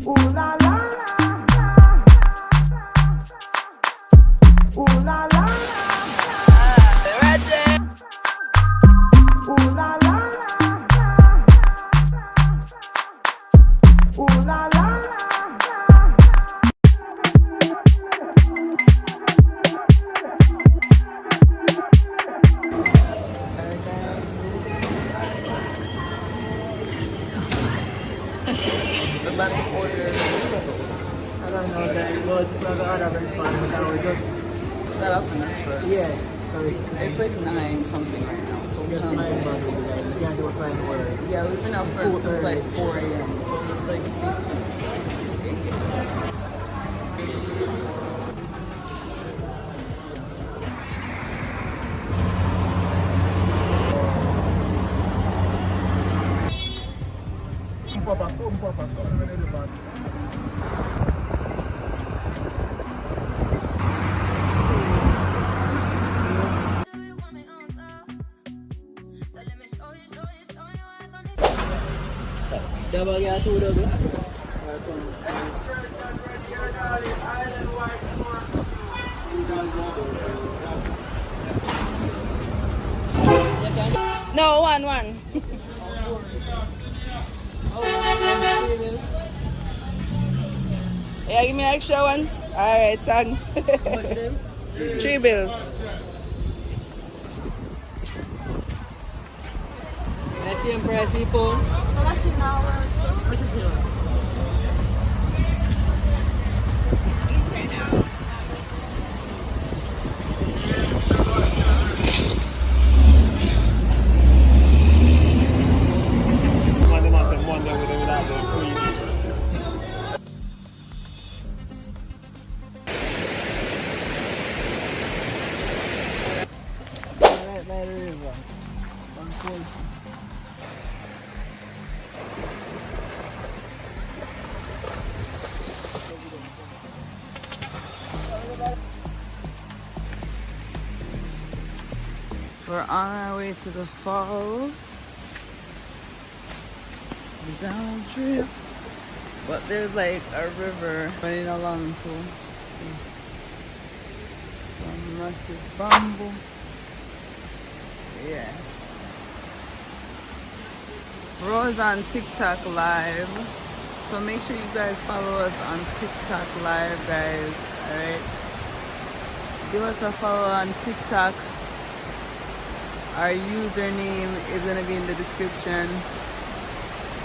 Ooh la la la. Ooh la la la. Ready? Ooh la la la. Ooh la la la. We're about to order. I don't know that, but we're gonna have fun. Now we just That off the next first. yeah. So It's like 9 something right now. So we're just not. mind boggling. Like we can't do fine words. Yeah, we've been out front since like 4 a.m. So just like stay tuned. Stay tuned. Thank you. Double yeah, two double. No, one. Yeah, give me an extra one. Alright, thanks. 3 bills. That's the impress people. Which is here? Right by the river. One cold. We're on our way to the falls. Down trip. But there's like a river running along too. See. Some massive bamboo. Yeah. We're always on TikTok live. So make sure you guys follow us on TikTok live, guys. Alright. Give us a follow on TikTok. Our username is gonna be in the description.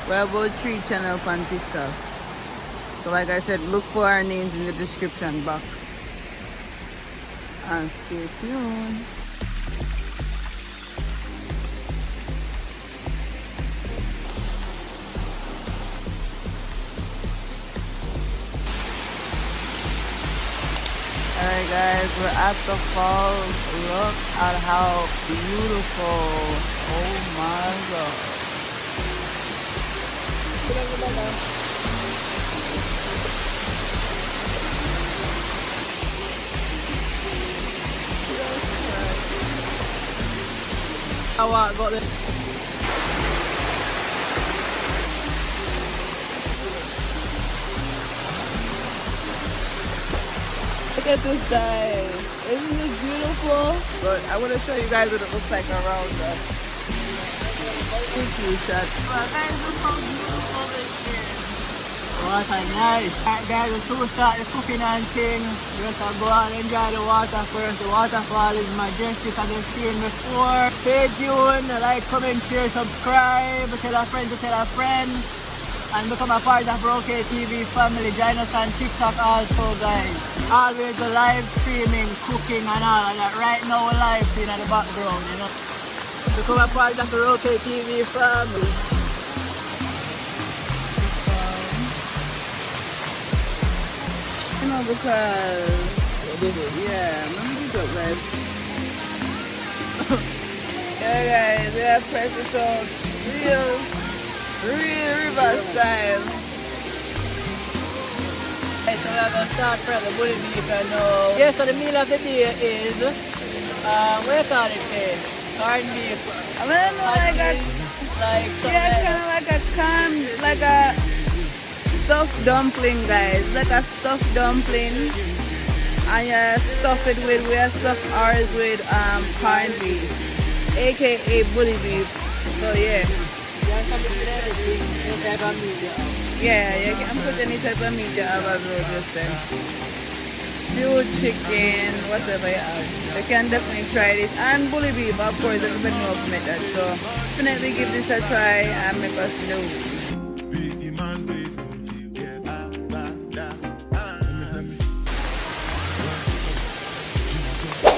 We have about 3 channels on TikTok. So like I said, look for our names in the description box. And stay tuned. Alright guys, we're at the falls. Look at how beautiful. Oh my god. I got this. Look at this guys. Isn't this beautiful? But I want to show you guys what it looks like around us. Thank you, shot. Well, guys, look how beautiful this is. Water nice. Alright guys, we soon start the cooking and thing. Just go and enjoy the water first. The waterfall is majestic as you've seen before. Stay tuned, like, comment, share, subscribe, tell a friend to tell a friend. And become a part of Roke TV family. Join us on TikTok also, guys. Always the live streaming, cooking and all of that. Right now we're live in the background, you know. Become a part of the Roke TV family. You know, because yeah, remember the joke, guys. Yeah, guys, we have practice out real river style. Right, so we're going to start from the bullet beef and now. Yeah, so the meal of the day is, what do you call it, Kaye? Corned beef. I mean, like a, like yeah, kind of like a corn, like a stuffed dumpling, guys. Like a stuffed dumpling. And you stuff it with, we stuff ours with corned beef, aka bully beef. So yeah. Yeah, you can put any type of meat you have as well, just then. Stewed chicken, whatever you have. You can definitely try this. And bully beef, of course, everybody knows method. So definitely give this a try and make us know.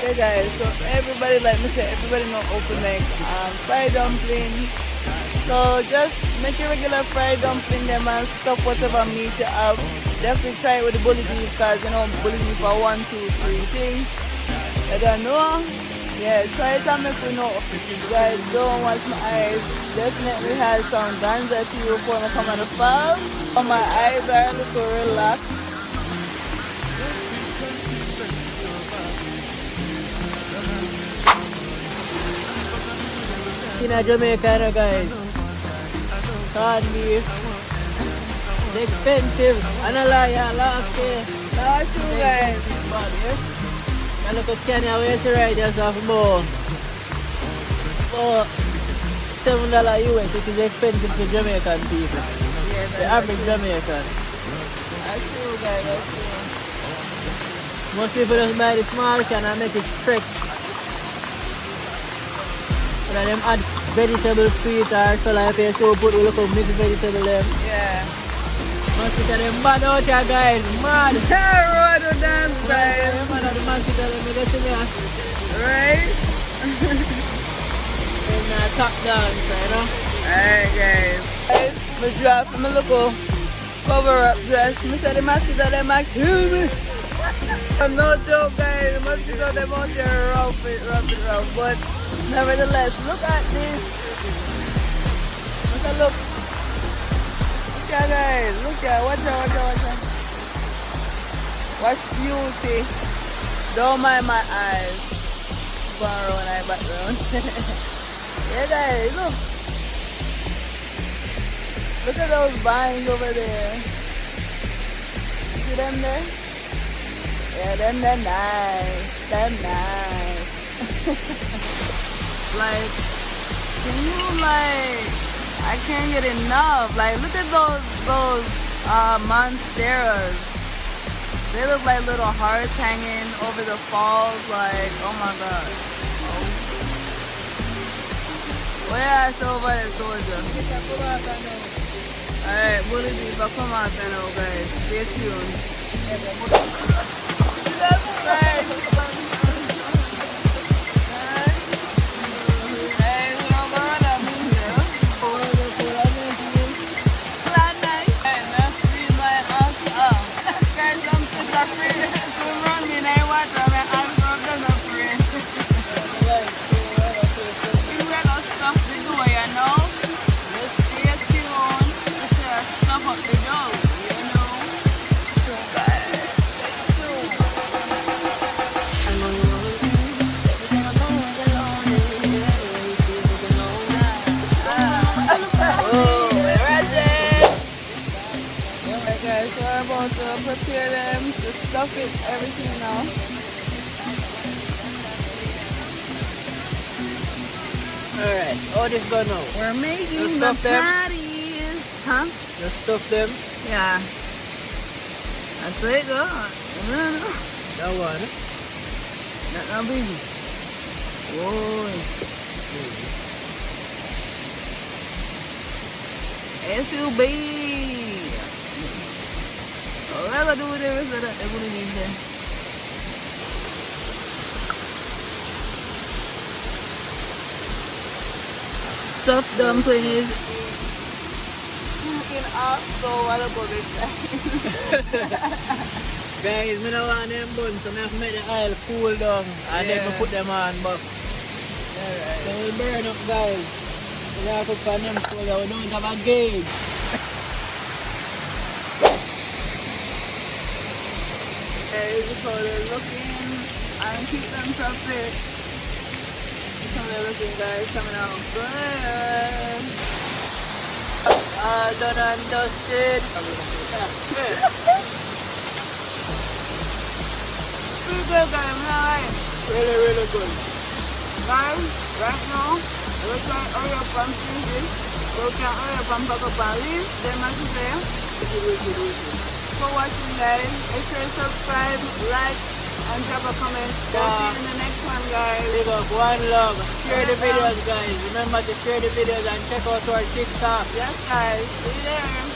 Okay guys, so everybody, like me say, everybody know open like fried dumpling. So just make your regular fried dumpling them and stuff whatever meat you have. Definitely try it with the bully beef because you know bully beef are 1, 2, 3 things. I don't know. Yeah, try it and make we know. You guys don't watch my eyes. Definitely had some ganja tea before I come on the farm. So my eyes are a little relaxed. In Jamaica, guys. Corned beef. It's expensive. And a liar, last year. That's true, guys. But yeah. I look at Kenya where to ride yourself more. For $7 US, it is expensive for Jamaican people. Yeah, The average Jamaican. that's true, guys. That's true. Most people just buy the small can and make it fresh. And them add vegetable sweet or so like if you put a little mixed vegetable them. Yeah. Mosquito them bad out here guys, mad. Road to dance, guys. Man of the mosquito them you get to me. Right? And top dance, you know. Alright, guys. Guys, me drop my little cover up dress. Me say the mosquito them might kill me. I'm no joke, guys. The mosquito them out here rough. But nevertheless, look at this. Look at look. Look at guys. Look at watch out. Watch beauty. Don't mind my eyes. Borrow when I background. Yeah guys, look. Look at those vines over there. See them there? Yeah, them they're nice. They're nice. Like, can you I can't get enough. Like, look at those monsteras. They look like little hearts hanging over the falls. Like, oh my god. Oh yeah, it's over there, soldier. Alright, bully beef, but come out now, guys. Stay tuned. That's right. Prepare them to stuff it, everything now. Alright, how this go now? We're making Just the stuff them. patties. Huh? Just stuff them. Yeah. That's it, go. That one. That's not big. Whoa. SUB. Oh, I gotta do with the rest of that. They wouldn't need that. Stuffed dumpling is cooking up, so I don't go big time. Guys, I don't want them buns, so I have to make the oil cool down and then I put them on. But they will burn up, guys. We have to cook on them so that we don't have a gauge. This is how they're looking and keep themselves fit. This is how they're looking, guys, coming out good. All done and dusted. Pretty good, guys. Alright. Really, really good. Guys, right now, we're trying to hurry up and finish it. We can hurry up and pack up and leave. Then, as you say, for watching, guys. Make sure you subscribe, like, and drop a comment. We'll see you in the next one, guys. Big up, one love. Share the videos, guys. Remember to share the videos and check out our TikTok. Yes, guys. See you there.